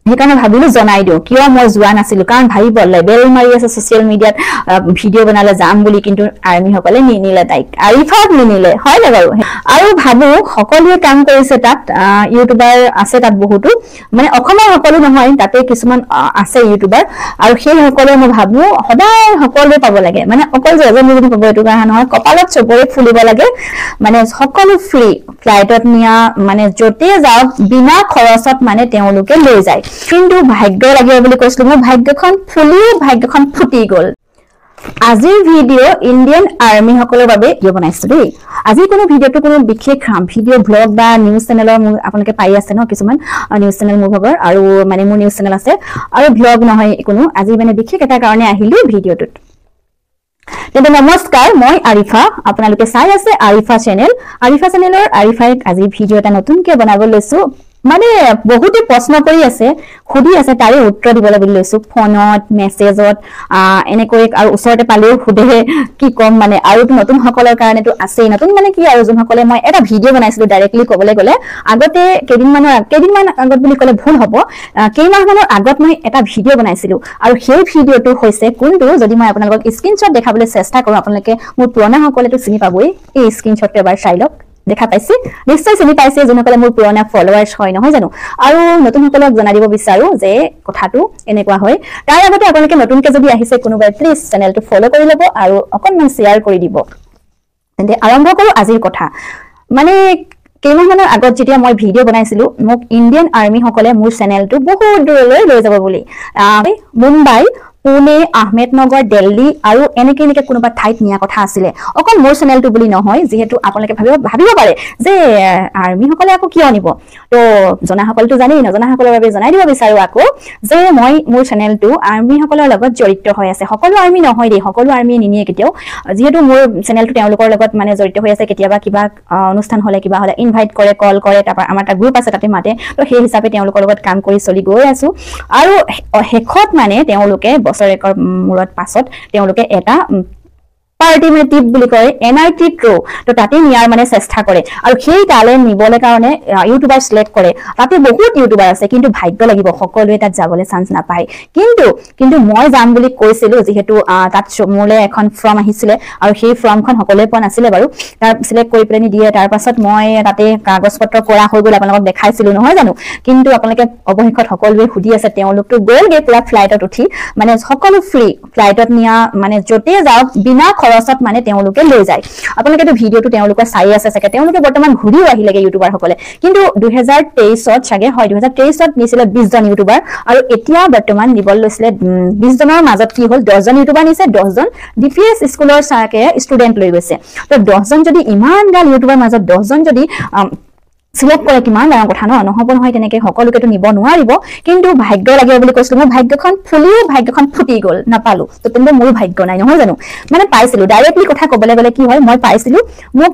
সেইকাৰণে ভাবিলো জনাই দিও কিয় মই যোৱা নাছিলো কাৰণ ভাবিব লেবেল মাৰি আছে সোশ্যাল মিডিয়াত ভিডিও বনালে যাম বুলি কিন্তু আৰ্মি সকলে নিনিলে তাইক আৰিফাক নিনিলে হয় না বাৰু আৰু ভাবো সকলোৱে কাম কৰিছে তাত ইউটিউবাৰ আছে তাত বহুতো মানে অসমৰ সকলো নহয় তাতে কিছুমান আছে ইউটিউবাৰ আৰু সেই সকলে মই ভাবো সদায় সকলোৱে পাব লাগে মানে অকল যে এজন যদি পাব এটো কথা নহয় কপালত চবৰে ফুলিব লাগে মানে সকলো ফ্ৰী ফ্লাইটত নিয়া মানে যতে যাওক বিনা খৰচত মানে তেওঁলোকে লৈ যায় কিন্তু ভাগ্য লাগে বুলি কৈছিল মোৰ ভাগ্যখন ফুটি গল আজিৰ ভিডিও ইন্ডিয়ান আৰ্মি সকলৰ বাবে ভিডিও বনাইছো দেই আজি কোনো ভিডিওটো কোনো বিশেষ ভিডিও ব্লগ বা নিউজ চেনেলৰ আপোনালোকে পাই আছে ন কিছুমান নিউজ চেনেল মোৰ ভাগৰ আৰু মানে মোৰ নিউজ চেনেল আছে আৰু ব্লগ নহয় কোনো আজি মানে বিশেষ এটা কাৰণে আহিলো ভিডিওটোত তেন্তে নমস্কাৰ মই আৰিফা আপোনালোকে চাই আছে আৰিফা চেনেলৰ আৰিফাই আজি ভিডিও এটা নতুনকৈ বনাব লৈছো মানে বহুতে প্ৰশ্ন কৰি আছে খুদি আছে তাৰে উত্তৰ দিবলৈ বুলি লৈছো ফোনত মেছেজত এনেকৈ আৰু ওচৰতে পালেও খুদে কি কম মানে আৰু নতুন সকলৰ কাৰণেটো আছে নতুন মানে কি আৰু যোন সকলে মই এটা ভিডিও বনাইছিলো ডাইৰেক্টলি ক'বলৈ গলে আগতে কেইদিনমান আগত বুলি ক'লে ভুল হ'ব কেইমাহমানৰ আগত মই এটা ভিডিও বনাইছিলো আৰু সেই ভিডিওটো হৈছে কোনটো যদি মই আপোনালোকক স্ক্ৰিনশ্বট দেখাবলৈ চেষ্টা কৰো আপোনালোকে মোৰ পুৰণা সকলেটো চিনি পাবই এই স্ক্ৰিনশ্বটটো এবাৰ চাই লওক দেখা পাইছে নিশ্চয় চিনি পাইছে যোনসকলে মোৰ পুৰণা ফলোৱাৰ্ছ হয় নহয় জানো আৰু নতুন সকলক জনাই দিব বিচাৰো যে কথাটো এনেকুৱা হয় তাৰ আগতে আপোনালোকে নতুনকৈ যদি আহিছে কোনোবাই প্লিজ চেনেলটো ফলো কৰি ল'ব আৰু অকণমান শ্বেয়াৰ কৰি দিব তেন্তে আৰম্ভ কৰো আজিৰ কথা মানে কেইমাহমানৰ আগত যেতিয়া মই ভিডিও বনাইছিলো মোক ইণ্ডিয়ান আৰ্মি সকলে মোৰ চেনেলটো বহুত দূৰলৈ লৈ যাব বুলি মুম্বাই পুনে আহমেদনগৰ দিল্লী আৰু এনেকে কোনোবা ঠাইত নিয়া কথা আছিলে অকল মোৰ চেনেলটো বুলি নহয় যেহেতু আপোনালোকে ভাবিব পাৰে যে আৰ্মি সকলে আকৌ কিয় নিব তো জনা সকলটো জানি নজনা সকলৰ বাবে জনাই দিব বিচাৰো আকৌ যে মই মোৰ চেনেলটো আৰ্মি সকলৰ লগত জড়িত হৈ আছে সকলো আৰ্মি নহয় দেই সকলো আৰ্মি নিনিয়ে কেতিয়াও যেহেতু মোৰ চেনেলটো তেওঁলোকৰ লগত মানে জড়িত হৈ আছে কেতিয়াবা কিবা অনুষ্ঠান হলে কিবা হলে ইনভাইট কৰে কল কৰে তাৰ আমাৰ এটা গ্ৰুপ আছে তাতে মাতে তো সেই হিচাপে তেওঁলোকৰ লগত কাম কৰি চলি গৈ আছো আৰু হেখত মানে তেওঁলোকে বছৰেকৰ মূৰত পাছত তেওঁলোকে এটা পাৰ্টিমেটিভ বুলি কয় এনআইটি ট্ৰো তো তাতে নিয়াৰ মানে চেষ্টা কৰে আৰু সেই টালেন্ট নিবলৈ কাৰণে ইউটিউবাৰ সিলেক্ট কৰে তাতে বহুত ইউটিউবাৰ আছে কিন্তু ভাগ্য লাগিব সকলোৱে তাত যাবলৈ চান্স নাপায় কিন্তু মই যাম বুলি কৈছিলো যেহেতু তাত মোলে এখন ফৰ্ম আহিছিলে আৰু সেই ফৰ্মখন সকলোৱে পোৱা নাছিলে বাৰু তাৰ সিলেক্ট কৰি পেলাই দিয়ে তাৰ পাছত মই তাতে কাগজ পত্ৰ কৰা হৈ গ'ল আপোনালোকক দেখাইছিলো নহয় জানো কিন্তু আপোনালোকে অৱশেষত সকলোৱে সুধি আছে তেওঁলোকটো গ'লগে পুৰা ফ্লাইটত উঠি মানে সকলো ফ্ৰী ফ্লাইটত নিয়া মানে যতে যাওক বিনা খৰচত মানে তেওঁলোকে লৈ যায় আপোনালোকে ভিডিওটো তেওঁলোকে চাই আছে চাগে তেওঁলোকে বৰ্তমান ঘূৰিও আহিলেগে ইউটিউবাৰ সকলে কিন্তু 2023ত চাগে হয় 2023ত নিছিলে 20 জন ইউটিউবাৰ আৰু এতিয়া বৰ্তমান নিবল লৈছিলে 20 জনৰ মাজত কি হ'ল 10 জন ইউটিউবাৰ নিছে 10 জন ডিপিএছ স্কুলৰ চাকে ষ্টুডেন্ট লৈ গৈছে তো 10 জন যদি ইমান গাল ইউটিউবাৰ মাজত 10 জন যদি সিলেক্ট কৰে কিমান ডাঙৰ কথা নহ'ব নহয় তেনেকৈ সকলোকেতো নিব নোৱাৰিব কিন্তু ভাগ্য লাগে বুলি কৈছিলো মোৰ ভাগ্যখন ফুটি গ'ল নাপালো তো তেন্তে মোৰ ভাগ্য নাই নহয় জানো মানে পাইছিলো ডাইৰেক্টলি কথা ক'বলৈ গ'লে কি হয় মই পাইছিলো মোক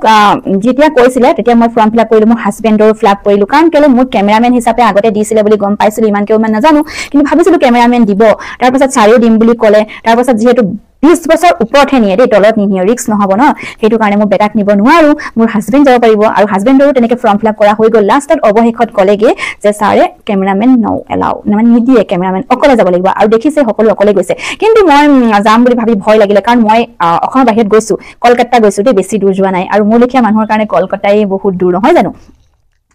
যেতিয়া কৈছিলে তেতিয়া মই ফৰ্ম ফিল আপ কৰিলো মোৰ হাজবেণ্ডৰ ফিল আপ কৰিলো কাৰণ কেলে মোৰ কেমেৰামেন হিচাপে আগতে দিছিলে বুলি গম পাইছিলো ইমানকেও ইমান নাজানো কিন্তু ভাবিছিলো কেমেৰামেন দিব তাৰপাছত চাৰিও দিম বুলি ক'লে তাৰপাছত যিহেতু 20 বছৰ ওপৰতে নিয়ে দেই তলত নিয়ে ৰিস্ক নহব ন সেইটো কাৰণে মই বেটাক নিব নোৱাৰো মোৰ হাজবেণ্ড যাব পাৰিব আৰু হাজবেণ্ডৰো তেনেকৈ ফৰ্ম ফিল আপ কৰা হৈ গ'ল লাষ্টত অৱশেষত ক'লেগে যে ছাৰে কেমেৰামেন এলাও মানে নিদিয়ে কেমেৰামেন অকলে যাব লাগিব আৰু দেখিছে সকলো অকলে গৈছে কিন্তু মই যাম বুলি ভাবি ভয় লাগিলে কাৰণ মই অসমৰ বাহিৰত গৈছো কলকাতা গৈছো দেই বেছি দূৰ যোৱা নাই আৰু মোৰ লেখীয়া মানুহৰ কাৰণে কলকাতাই বহুত দূৰ নহয় জানো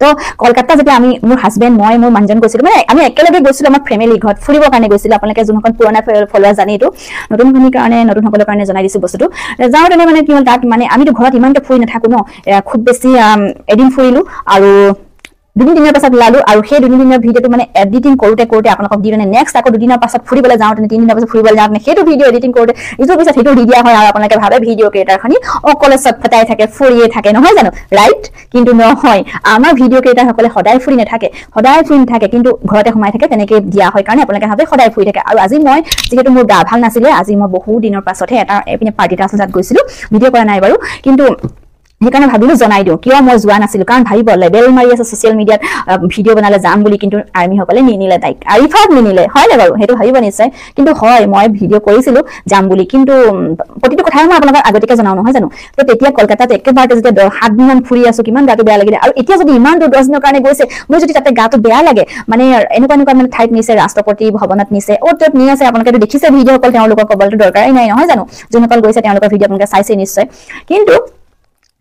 তো কলকাতা যেতিয়া আমি মোৰ হাজবেণ্ড মই মোৰ মানুহজন গৈছিলো মানে আমি একেলগে গৈছিলো আমাৰ ফেমিলি ঘৰত ফুৰিবৰ কাৰণে গৈছিলো আপোনালোকে যোনখন পুৰণা ফলোৱাৰ জানে এইটো নতুনখিনিৰ কাৰণে নতুন সকলৰ কাৰণে জনাই দিছো বস্তুটো যাওঁ তেনে মানে কি হ'ল তাত মানে আমিতো ঘৰত ইমানকৈ ফুৰি নাথাকো ন খুব বেছি এদিন ফুৰিলো আৰু 2 দিনৰ পাছত লালো আৰু সেই 2 দিনৰ ভিডিওটো মানে এডিটিং কৰোতে আপোনালোকক দি মানে নেক্সট আকৌ 2 দিনৰ পাছত ফুৰিবলৈ যাওঁ 3 দিনৰ পাছত ফুৰিবলৈ যাওঁ সেইটো ভিডিও এডিটিং কৰোতে ইটোৰ পিছত সেইটো দি দিয়া হয় আৰু আপোনালোকে ভাবে ভিডিও ক্ৰিয়েটাৰখনি অকলে চটফটাই থাকে ফুৰিয়ে থাকে নহয় জানো ৰাইট কিন্তু নহয় আমাৰ ভিডিও ক্ৰিয়েটাৰসকলে সদায় ফুৰি নাথাকে কিন্তু ঘৰতে সোমাই থাকে তেনেকৈ দিয়া হয় কাৰণে আপোনালোকে ভাবে সদায় ফুৰি থাকে আৰু আজি মই যেহেতু মোৰ গা ভাল নাছিলে আজি মই বহু দিনৰ পাছতহে এটা এপিনে পাৰ্টি এটা আছে তাত গৈছিলো ভিডিও কৰা নাই বাৰু কিন্তু সেইকাৰণে ভাবিলো জনাই দিওঁ কিয় মই যোৱা নাছিলো কাৰণ ভাবিব লেবেল মাৰি আছে ছচিয়েল মিডিয়াত ভিডিঅ' বনালে যাম বুলি কিন্তু আৰ্মিসকলে নিনিলে তাইক আৰিফাক নিনিলে হয় নে বাৰু সেইটো ভাবিব নিশ্চয় কিন্তু হয় মই ভিডিঅ' কৰিছিলো যাম বুলি কিন্তু প্ৰতিটো কথাই মই আপোনালোকক আগতীয়াকৈ জনাও নহয় জানো তো তেতিয়া কলকাতাত একেবাৰতে যেতিয়া 7 দিনমান ফুৰি আছো কিমান গাটো বেয়া লাগিলে আৰু এতিয়া যদি ইমান দূৰ 10 দিনৰ কাৰণে গৈছে মই যদি তাতে গাটো বেয়া লাগে মানে এনেকুৱা মানে ঠাইত নিছে ৰাষ্ট্ৰপতি ভৱনত নিছে অ'ত নি আছে আপোনালোকে দেখিছে ভিডিঅ' কল তেওঁলোকৰ কবলটো দৰকাৰেই নাই নহয় জানো যোনসকল গৈছে তেওঁলোকৰ ভিডিঅ' আপোনালোকে চাইছে নিশ্চয় কিন্তু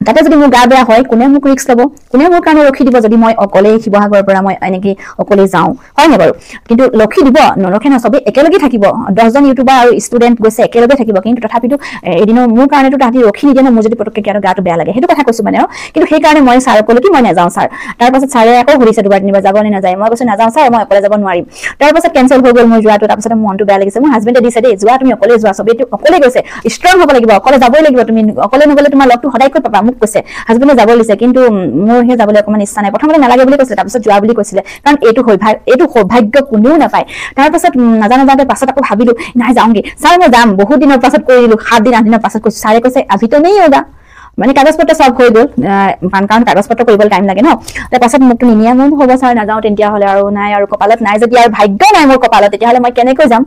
তাতে যদি মোৰ গা বেয়া হয় কোনে মোক ৰিস্ক ল'ব কোনে মোৰ কাৰণে ৰখি দিব যদি মই অকলে শিৱসাগৰৰ পৰা মই এনেকি অকলে যাওঁ হয় নে বাৰু কিন্তু ৰখি দিব নৰখে না সবে একেলগে থাকিব 10 জন ইউটিউবাৰ আৰু ষ্টুডেন্ট গৈছে একেলগে থাকিব কিন্তু তথাপিতো এদিনৰ মোৰ কাৰণেতো তাহাঁতি ৰখি নিদিয়ে ন মোৰ যদি পটককে কিয় গাটো বেয়া লাগে সেইটো কথা কৈছো মানে কিন্তু সেই কাৰণে মই ছাৰ ক'লো কি মই নাযাওঁ ছাৰ তাৰ পাছত ছাৰে আকৌ সুধিছে দুবাৰ তিনিবাৰ যাব নে নাযায় মই কৈছো নাযাওঁ ছাৰ মই অকলে যাব নোৱাৰিম তাৰ পাছত কেনচেল হৈ গ'ল মোৰ যোৱাটো তাৰ পাছত মনটো বেয়া লাগিছে মোৰ হাজবেণ্ডে দিছে দেই যোৱা তুমি অকলে যোৱা সবেটো অকলে গৈছে ষ্ট্ৰং হ'ব লাগিব অকলে যাবই লাগিব তুমি অকলে নগলে তোমাৰ লগটো সদায় ক'ত পাবা মোক কৈছে হাজবেণ্ডে যাব লিছে কিন্তু মোৰ হে যাবলৈ অকমান ইচ্ছা নাই প্ৰথমতে নালাগে বুলি কৈছিলে তাৰ পাছত যোৱা বুলি কৈছিলে কাৰণ এইটো সৌভাগ্য কোনেও নাপায় তাৰ পাছত নাজানো পাছত আকৌ ভাবিলো নাই যাওঁগে ছাৰ মই যাম বহুত দিনৰ পাছত কৰি দিলো 7 দিন 8 দিনৰ পাছত কৈছো ছাৰে কৈছে আভি তো নেই হোগা মানে কাগজ পত্ৰ সব হৈ গ'ল কাৰণ কাগজ পত্ৰ কৰিবলৈ টাইম লাগে ন তাৰ পাছত মোক নিনিয়া মই হ'ব ছাৰ নাযাওঁ তেতিয়া হ'লে আৰু নাই আৰু কপালত নাই যদি আৰু ভাগ্য নাই মোৰ কপালত তেতিয়া হ'লে মই কেনেকৈ যাম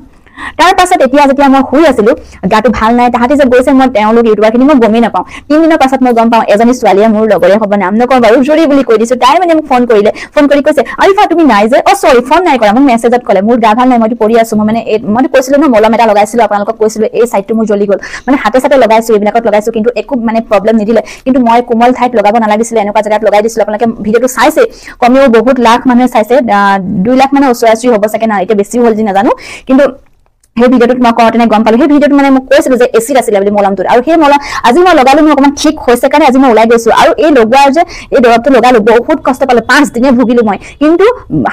তাৰ পাছত এতিয়া যেতিয়া মই শুই আছিলো গাটো ভাল নাই তাহাঁতি যে গৈছে মই তেওঁলোক ইউটিউবাৰখিনি মই গমেই নাপাওঁ 3 দিনৰ পাছত মই গম পাওঁ এজনী ছোৱালীয়ে মোৰ লগৰে হ'ব নাম নকওঁ বাৰু জুৰি বুলি কৈ দিছো তাই মানে মোক ফোন কৰি কৈছে আৰিফা তুমি নাই যে সৰি ফোন নাই কৰা মোক মেছেজত ক'লে মোৰ গা ভাল নাই মইতো পৰি আছো মইতো কৈছিলো ন মলম এটা লগাইছিলো আপোনালোকক কৈছিলো এই সাইডটো মোৰ জ্বলি গ'ল মানে হাতে সাতে লগাইছো এইবিলাকত লগাইছো কিন্তু একো মানে প্ৰব্লেম নিদিলে কিন্তু মই কোমল ঠাইত লগাব নালাগিছিলে এনেকুৱা জেগাত লগাই দিছিলো আপোনালোকে ভিডিঅ'টো চাইছে কমেও বহুত লাখ মানুহে চাইছে 2 লাখ মানে ওচৰা-ওচৰি হ'ব চাগে না এতিয়া বেছি হ'ল যি নাজানো কিন্তু সেই ভিডিঅ'টোত মই কওঁতেনে গম পালো সেই ভিডিঅ'টো মানে মোক কৈছিলো যে এচিড আছিলে বুলি মলমটোত আৰু সেই মলম আজি মই লগালো মোৰ অকমান ঠিক হৈছে কাৰণে আজি মই ওলাই গৈছো আৰু এই লগোৱাৰ যে এই দৰৱটো লগালো বহুত কষ্ট পালো 5 দিনে ভুগিলো মই কিন্তু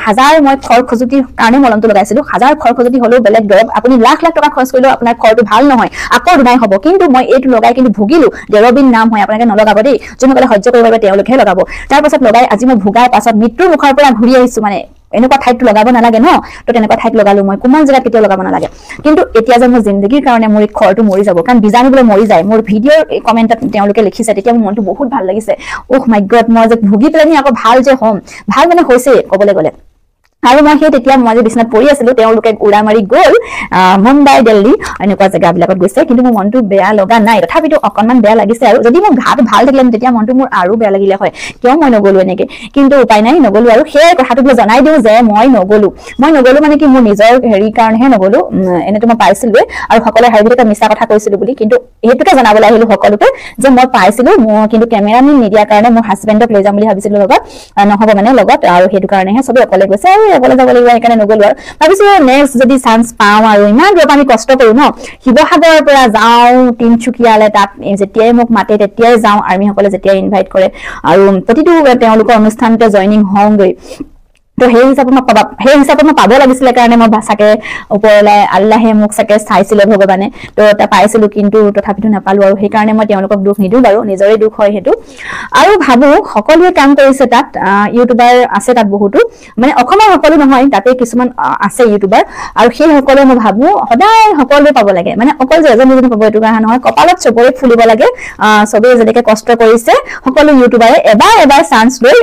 হাজাৰ মই খৰ খজুতিৰ কাৰণে মলমটো লগাইছিলো হাজাৰ খৰ খজুতি হলেও বেলেগ দৰৱ আপুনি লাখ লাখ টকা খৰচ কৰিলেও আপোনাৰ খৰটো ভাল নহয় আকৌ দুনাই হ'ব কিন্তু মই এইটো লগাই কিন্তু ভুগিলো ডেৰবিন নাম হয় আপোনালোকে নলগাব দেই যোনসকলে সহ্য কৰিব পাৰে তেওঁলোকেহে লগাব তাৰ পাছত লগাই আজি মই ভুগাৰ পাছত মৃত্যুৰ মুখৰ পৰা ঘূৰি আহিছো মানে এনেকুৱা ঠাইত লগাব নালাগে ন তো তেনেকুৱা ঠাইত লগালো মই কোমল জেগাত কেতিয়াও লগাব নালাগে কিন্তু এতিয়া যে মোৰ জিন্দগীৰ কাৰণে মোৰ খৰটো মৰি যাব কাৰণ বিজাণুবোৰে মৰি যায় মোৰ ভিডিঅ'ৰ কমেণ্টত তেওঁলোকে লিখিছে তেতিয়া মোৰ মনটো বহুত ভাল লাগিছে ওহ মাই গড মই যে ভুগি পেলাই আকৌ ভাল যে হ'ম ভাল মানে হৈছে ক'বলৈ গ'লে আৰু মই সেই তেতিয়া মই যে বিছনাত পৰি আছিলো তেওঁলোকে উৰা মাৰি গ'ল মুম্বাই দিল্লী এনেকুৱা জেগাবিলাকত গৈছে কিন্তু মোৰ মনটো বেয়া লগা নাই তথাপিতো অকণমান বেয়া লাগিছে আৰু যদি মোৰ ঘাট ভাল থাকিলে তেতিয়া মনটো মোৰ আৰু বেয়া লাগিলে হয় কিয় মই নগলো এনেকে কিন্তু উপায় নাই নগলো আৰু সেই কথাটো জনাই দিওঁ যে মই নগলো মানে কি মোৰ নিজৰ হেৰি কাৰণেহে নগলো এনেতো মই পাইছিলোৱে আৰু সকলোৱে হাৰিবিটা মিছা কথা কৈছিলো বুলি কিন্তু এইটোকে জনাবলৈ আহিলো সকলোকে যে মই পাইছিলো মোৰ কিন্তু কেমেৰামেন নিদিয়াৰ কাৰণে মোৰ হাজবেণ্ডক লৈ যাম বুলি ভাবিছিলো লগত নহ'ব মানে লগত আৰু সেইটো কাৰণেহে সবে অকলে গৈছে অকলে যাব লাগিব সেইকাৰণে নগলো আৰু ভাবিছো নেক্সট যদি চান্স পাওঁ আৰু ইমান দূৰ আমি কষ্ট কৰো ন শিৱসাগৰৰ পৰা যাওঁ তিনচুকীয়ালে তাত যেতিয়াই মোক মাতে তেতিয়াই যাওঁ আৰ্মিসকলে যেতিয়াই ইনভাইট কৰে আৰু প্ৰতিটো তেওঁলোকৰ অনুষ্ঠানতে জইনিং হওঁগৈ তো সেই হিচাপত মই পাব লাগিছিলে কাৰণে মই চাগে ওপৰলৈ আল্লাহে মোক চাগে চাইছিলে ভগৱানে তো এটা পাইছিলো কিন্তু তথাপিতো নাপালো আৰু সেইকাৰণে মই তেওঁলোকক দুখ নিদিওঁ বাৰু নিজৰে দুখ হয় সেইটো আৰু ভাবো সকলোৱে কাম কৰিছে তাত ইউটিউবাৰ আছে তাত বহুতো মানে অসমৰ সকলো নহয় তাতে কিছুমান আছে ইউটিউবাৰ আৰু সেই সকলোৱে মই ভাবো সদায় সকলোৱে পাব লাগে মানে অকল যে এজন পাব এইটো কথা নহয় কপালত চবৰে ফুলিব লাগে চবেই যেনেকৈ কষ্ট কৰিছে সকলো ইউটিউবাৰে এবাৰ চান্স লৈ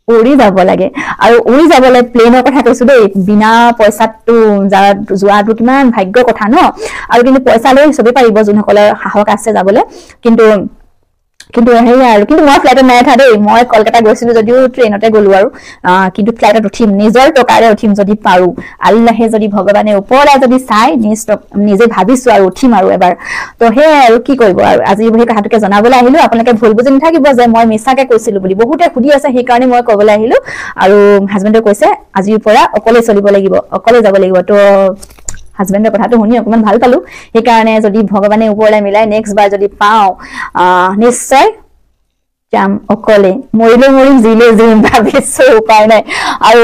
উৰি যাব লাগে আৰু উৰি যাবলৈ প্লেনৰ কথা কৈছো দেই বিনা পইচাটো যোৱাটো কিমান ভাগ্যৰ কথা ন আৰু কিন্তু পইচা লৈ চবেই পাৰিব যোনসকলৰ সাহস আছে যাবলৈ কিন্তু হেৰি আৰু কিন্তু মই ফ্লাইটত নাই উঠা দেই মই কলকাতা গৈছিলো যদিও ট্ৰেইনতে গলো আৰু কিন্তু ফ্লাইটত উঠিম নিজৰ টকাৰে উঠিম যদি পাৰো আল্লাহে যদি ভগৱানে ওপৰলৈ যদি চাই নিজে ভাবিছো আৰু উঠিম আৰু এবাৰ তো সেই আৰু কি কৰিব আৰু আজি সেই কথাটোকে জনাবলৈ আহিলো আপোনালোকে ভুল বুজি নাথাকিব যে মই মিছাকে কৈছিলো বুলি বহুতে সুধি আছে সেইকাৰণে মই ক'বলৈ আহিলো আৰু হাজবেণ্ডে কৈছে আজিৰ পৰা অকলে চলিব লাগিব অকলে যাব লাগিব তো হাজবেণ্ডৰ কথাটো শুনি অকমান ভাল পালো সেইকাৰণে যদি ভগৱানে ওপৰলৈ মিলাই নেক্সট বাৰ যদি পাওঁ নিশ্চয় যাম অকলে মৰিলে মৰিম জিলে জিম ভাবিছো উপায় নাই আৰু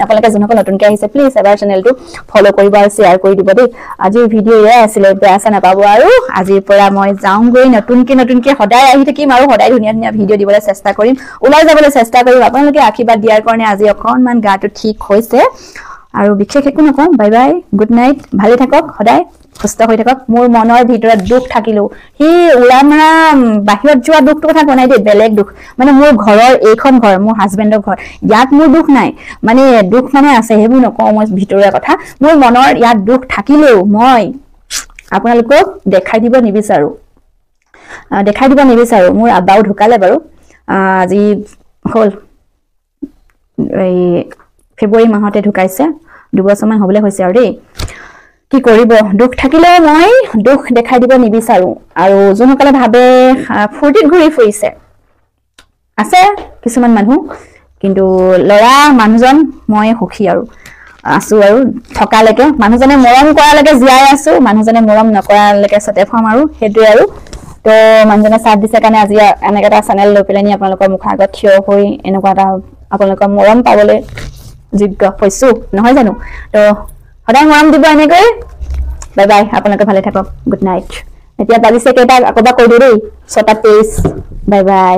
আপোনালোকে যোনসকল নতুনকৈ আহিছে প্লিজ এবাৰ চেনেলটো ফলো কৰিব আৰু শ্বেয়াৰ কৰি দিব দেই আজিৰ ভিডিঅ' এয়াই আছিলে বেয়া চেয়া নাপাব আৰু আজিৰ পৰা মই যাওঁগৈ নতুনকৈ সদায় আহি থাকিম আৰু সদায় ধুনীয়া ধুনীয়া ভিডিঅ' দিবলৈ চেষ্টা কৰিম ওলাই যাবলৈ চেষ্টা কৰিম আপোনালোকে আশীৰ্বাদ দিয়াৰ কাৰণে আজি অকণমান গাটো ঠিক হৈছে আৰু বিশেষ একো নকওঁ বাই বাই গুড নাইট ভালে থাকক সদায় সুস্থ হৈ থাকক মোৰ মনৰ ভিতৰত দুখ থাকিলেও হি উৰা মাৰা বাহিৰত যোৱা দুখটো কথা কোৱা নাই দেই বেলেগ দুখ মানে মোৰ ঘৰৰ এইখন ঘৰ মোৰ হাজবেণ্ডৰ ঘৰ ইয়াত মোৰ দুখ নাই মানে দুখ মানে আছে সেইবোৰ নকওঁ মই ভিতৰুৱা কথা মোৰ মনৰ ইয়াত দুখ থাকিলেও মই আপোনালোকক দেখাই দিব নিবিচাৰো মোৰ আব্বাও ঢুকালে বাৰু আজি হ'ল এই ফেব্ৰুৱাৰী মাহতে ঢুকাইছে 2 বছৰমান হ'বলৈ হৈছে আৰু দেই কি কৰিব দুখ থাকিলেও মই দুখ দেখাই দিব নিবিচাৰো আৰু যোনসকলে ভাবে ফুৰ্তিত ঘূৰি ফুৰিছে আছে কিছুমান মানুহ কিন্তু লৰা মানুহজন মই সুখী আৰু আছো আৰু থকালৈকে মানুহজনে মৰম কৰালৈকে জীয়াই আছো মানুহজনে মৰম নকৰালৈকে সতে ফম আৰু হেতুৱে আৰু তো মানুহজনে সাথ দিছে কাৰণে আজি এনেকা এটা চেনেল লৈ পেলানি আপোনালোকৰ মুখৰ আগত থিয় হৈ এনেকুৱা এটা আপোনালোকৰ মৰম পাবলৈ যোগ্য হৈছো নহয় জানো তো সদায় মৰম দিব এনেকৈ বাই বাই আপোনালোকে ভালে থাকক গুড নাইট এতিয়া বাজিছে কেইটা আকবা কৈ দিও দেই 6:23 বাই বাই